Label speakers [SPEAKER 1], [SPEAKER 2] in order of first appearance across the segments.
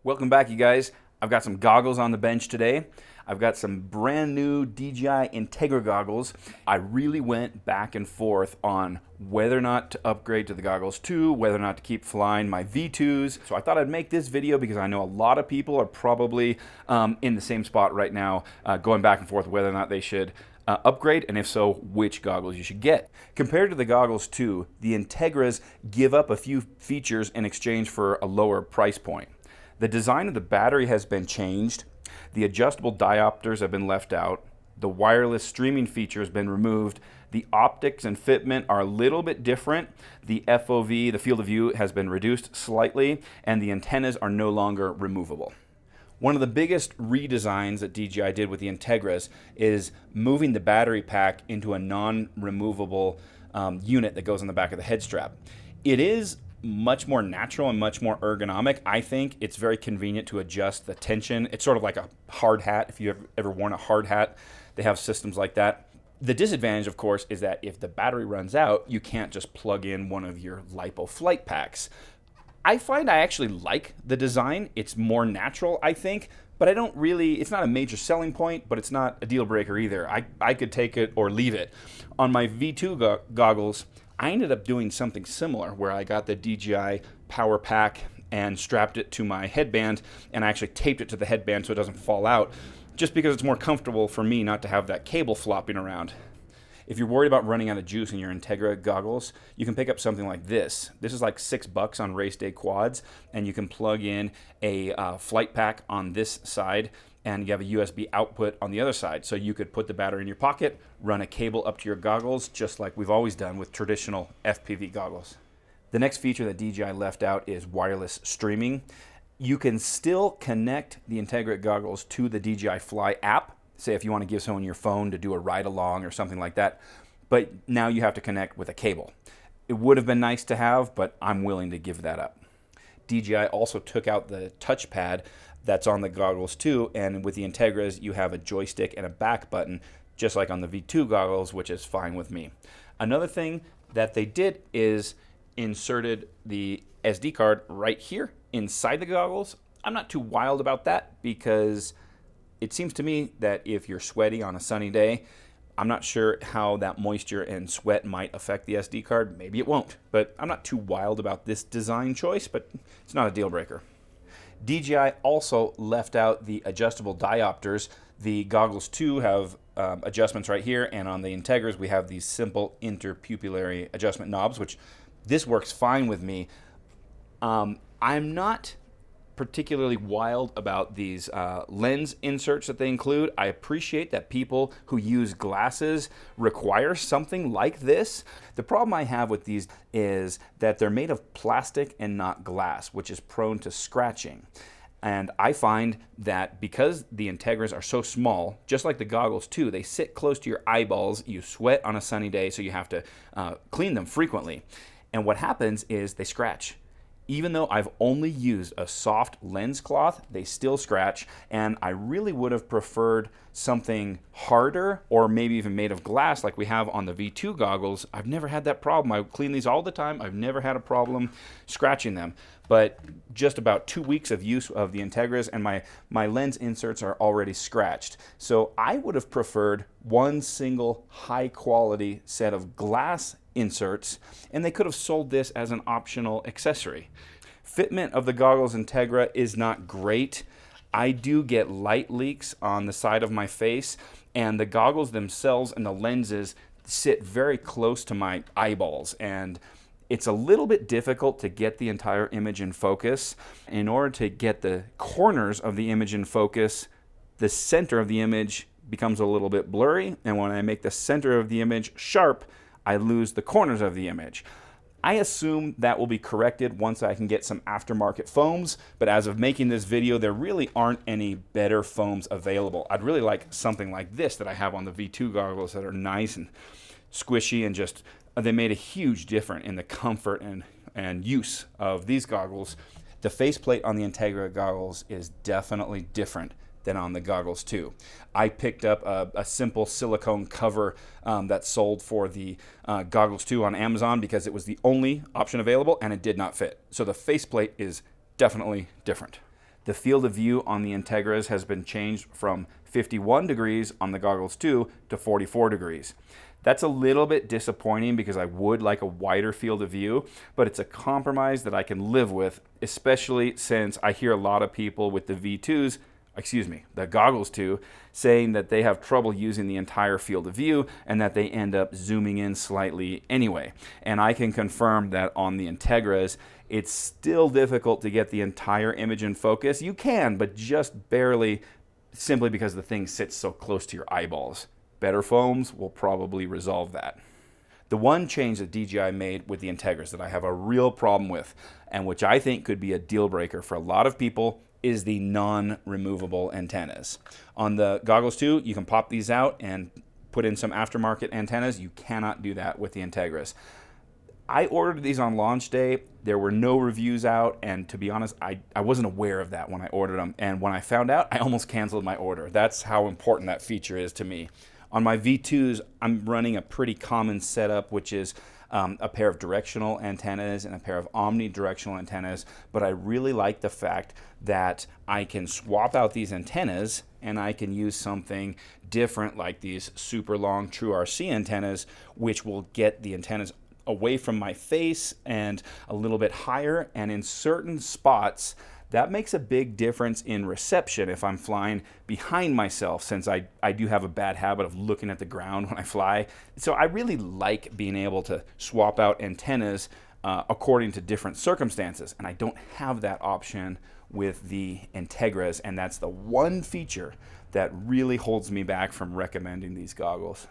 [SPEAKER 1] Welcome back, you guys. I've got some goggles on the bench today. I've got some brand new DJI Integra goggles. I really went back and forth on whether or not to upgrade to the Goggles 2, whether or not to keep flying my V2s. So I thought I'd make this video because I know a lot of people are probably in the same spot right now, going back and forth whether or not they should upgrade, and if so, which goggles you should get. Compared to the Goggles 2, the Integras give up a few features in exchange for a lower price point. The design of the battery has been changed, the adjustable diopters have been left out, the wireless streaming feature has been removed, the optics and fitment are a little bit different, the FOV, the field of view, has been reduced slightly, and the antennas are no longer removable. One of the biggest redesigns that DJI did with the Integras is moving the battery pack into a non-removable unit that goes on the back of the head strap. It is much more natural and much more ergonomic. I think it's very convenient to adjust the tension. It's sort of like a hard hat. If you've ever worn a hard hat, they have systems like that. The disadvantage, of course, is that if the battery runs out, you can't just plug in one of your LiPo flight packs. I find I actually like the design. It's more natural, I think, but it's not a major selling point, but it's not a deal breaker either. I could take it or leave it. On my V2 goggles, I ended up doing something similar where I got the DJI power pack and strapped it to my headband, and I actually taped it to the headband so it doesn't fall out, just because it's more comfortable for me not to have that cable flopping around. If you're worried about running out of juice in your Integra goggles, you can pick up something like this. This is like $6 on race day quads, and you can plug in a flight pack on this side, and you have a USB output on the other side. So you could put the battery in your pocket, run a cable up to your goggles, just like we've always done with traditional FPV goggles. The next feature that DJI left out is wireless streaming. You can still connect the Integra goggles to the DJI Fly app, say if you want to give someone your phone to do a ride along or something like that, but now you have to connect with a cable. It would have been nice to have, but I'm willing to give that up. DJI also took out the touchpad that's on the goggles too, and with the Integras you have a joystick and a back button just like on the V2 goggles, which is fine with me. Another thing that they did is inserted the SD card right here inside the goggles. I'm not too wild about that because it seems to me that if you're sweaty on a sunny day, I'm not sure how that moisture and sweat might affect the SD card. Maybe it won't, but I'm not too wild about this design choice, but it's not a deal breaker. DJI also left out the adjustable diopters. The Goggles 2 have adjustments right here, and on the Integras we have these simple interpupillary adjustment knobs, which this works fine with me. I'm not particularly wild about these lens inserts that they include. I appreciate that people who use glasses require something like this. The problem I have with these is that they're made of plastic and not glass, which is prone to scratching. And I find that because the Integras are so small, just like the goggles too, they sit close to your eyeballs. You sweat on a sunny day, so you have to clean them frequently. And what happens is they scratch. Even though I've only used a soft lens cloth, they still scratch, and I really would have preferred something harder or maybe even made of glass like we have on the V2 goggles. I've never had that problem. I clean these all the time. I've never had a problem scratching them. But just about 2 weeks of use of the Integras and my lens inserts are already scratched. So I would have preferred one single high quality set of glass inserts, and they could have sold this as an optional accessory. Fitment of the Goggles Integra is not great. I do get light leaks on the side of my face, and the goggles themselves and the lenses sit very close to my eyeballs, and it's a little bit difficult to get the entire image in focus. In order to get the corners of the image in focus, the center of the image becomes a little bit blurry, and when I make the center of the image sharp, I lose the corners of the image. I assume that will be corrected once I can get some aftermarket foams, but as of making this video, there really aren't any better foams available. I'd really like something like this that I have on the V2 goggles that are nice and squishy, and just they made a huge difference in the comfort and use of these goggles. The faceplate on the Integra goggles is definitely different than on the Goggles 2. I picked up a simple silicone cover that sold for the Goggles 2 on Amazon because it was the only option available and it did not fit. So the faceplate is definitely different. The field of view on the Integras has been changed from 51 degrees on the Goggles 2 to 44 degrees. That's a little bit disappointing because I would like a wider field of view, but it's a compromise that I can live with, especially since I hear a lot of people with the V2s, the Goggles 2, saying that they have trouble using the entire field of view and that they end up zooming in slightly anyway. And I can confirm that on the Integras, it's still difficult to get the entire image in focus. You can, but just barely, simply because the thing sits so close to your eyeballs. Better foams will probably resolve that. The one change that DJI made with the Integras that I have a real problem with, and which I think could be a deal breaker for a lot of people, is the non-removable antennas. On the Goggles 2, you can pop these out and put in some aftermarket antennas. You cannot do that with the Integras. I ordered these on launch day. There were no reviews out, and to be honest, I wasn't aware of that when I ordered them. And when I found out, I almost canceled my order. That's how important that feature is to me. On my V2s, I'm running a pretty common setup, which is a pair of directional antennas and a pair of omnidirectional antennas, but I really like the fact that I can swap out these antennas and I can use something different like these super long True RC antennas, which will get the antennas away from my face and a little bit higher, and in certain spots that makes a big difference in reception if I'm flying behind myself, since I do have a bad habit of looking at the ground when I fly. So I really like being able to swap out antennas according to different circumstances, and I don't have that option with the Integras, and that's the one feature that really holds me back from recommending these goggles.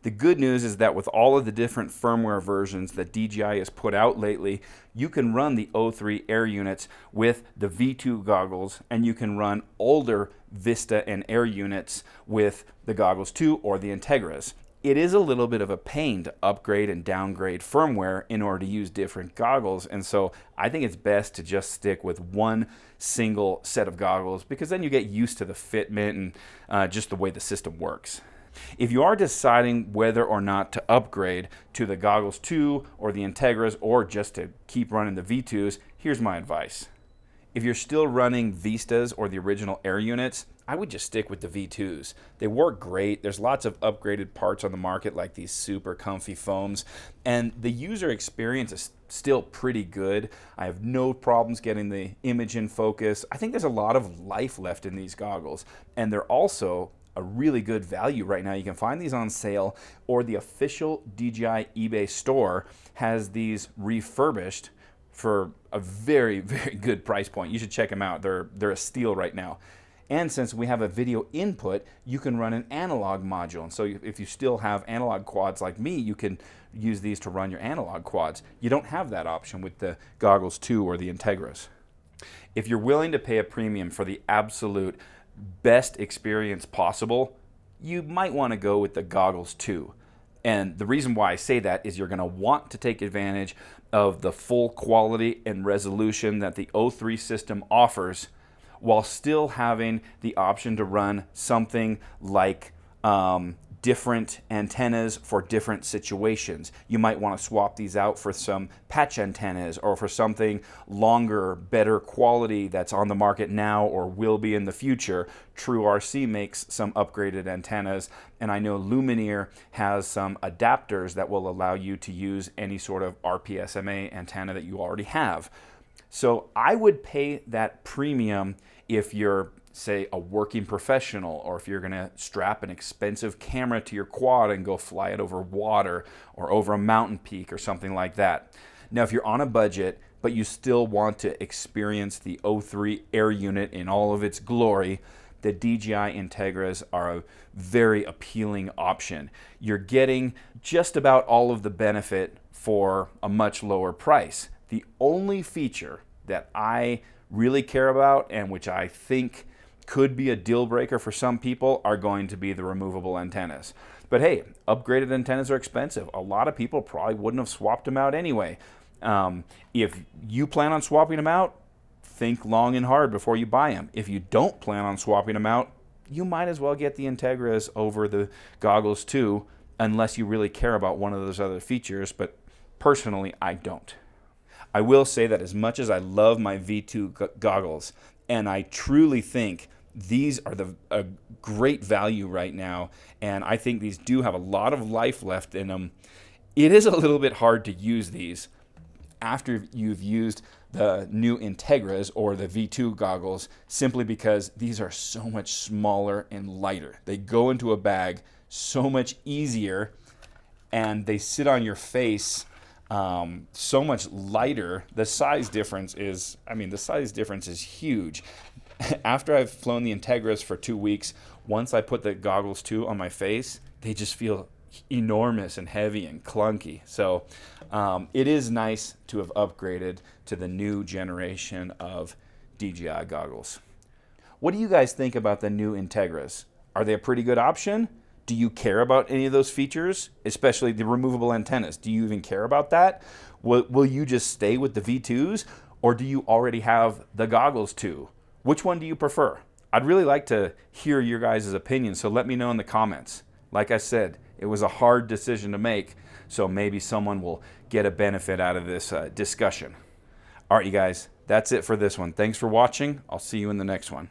[SPEAKER 1] The good news is that with all of the different firmware versions that DJI has put out lately, you can run the O3 Air units with the V2 goggles, and you can run older Vista and Air units with the Goggles 2 or the Integras. It is a little bit of a pain to upgrade and downgrade firmware in order to use different goggles, and so I think it's best to just stick with one single set of goggles, because then you get used to the fitment and just the way the system works. If you are deciding whether or not to upgrade to the Goggles 2 or the Integras, or just to keep running the V2s, here's my advice. If you're still running Vistas or the original Air units, I would just stick with the V2s. They work great. There's lots of upgraded parts on the market, like these super comfy foams, and the user experience is still pretty good. I have no problems getting the image in focus. I think there's a lot of life left in these goggles, and they're also a really good value right now. You can find these on sale, or the official DJI eBay store has these refurbished for a very, very good price point. You should check them out. They're a steal right now. And since we have a video input, you can run an analog module. And so if you still have analog quads like me, you can use these to run your analog quads. You don't have that option with the Goggles 2 or the Integras. If you're willing to pay a premium for the absolute best experience possible, you might want to go with the Goggles 2. And the reason why I say that is you're going to want to take advantage of the full quality and resolution that the O3 system offers, while still having the option to run something like different antennas for different situations. You might want to swap these out for some patch antennas, or for something longer, better quality that's on the market now or will be in the future. True RC makes some upgraded antennas, and I know Lumineer has some adapters that will allow you to use any sort of RPSMA antenna that you already have. So I would pay that premium if you're, say, a working professional, or if you're going to strap an expensive camera to your quad and go fly it over water or over a mountain peak or something like that. Now, if you're on a budget, but you still want to experience the O3 Air unit in all of its glory, the DJI Integras are a very appealing option. You're getting just about all of the benefit for a much lower price. The only feature that I really care about, and which I think could be a deal breaker for some people, are going to be the removable antennas. But hey, upgraded antennas are expensive. A lot of people probably wouldn't have swapped them out anyway. If you plan on swapping them out, think long and hard before you buy them. If you don't plan on swapping them out, you might as well get the Integras over the Goggles 2, unless you really care about one of those other features, but personally, I don't. I will say that as much as I love my V2 goggles, and I truly think these are a great value right now, and I think these do have a lot of life left in them, it is a little bit hard to use these after you've used the new Integras or the V2 goggles, simply because these are so much smaller and lighter. They go into a bag so much easier, and they sit on your face so much lighter. The size difference is, huge. After I've flown the Integras for 2 weeks, once I put the goggles too on my face, they just feel enormous and heavy and clunky. So it is nice to have upgraded to the new generation of DJI goggles. What do you guys think about the new Integras? Are they a pretty good option? Do you care about any of those features, especially the removable antennas? Do you even care about that? Will you just stay with the V2s, or do you already have the goggles too? Which one do you prefer? I'd really like to hear your guys' opinions, so let me know in the comments. Like I said, it was a hard decision to make, so maybe someone will get a benefit out of this discussion. All right, you guys, that's it for this one. Thanks for watching. I'll see you in the next one.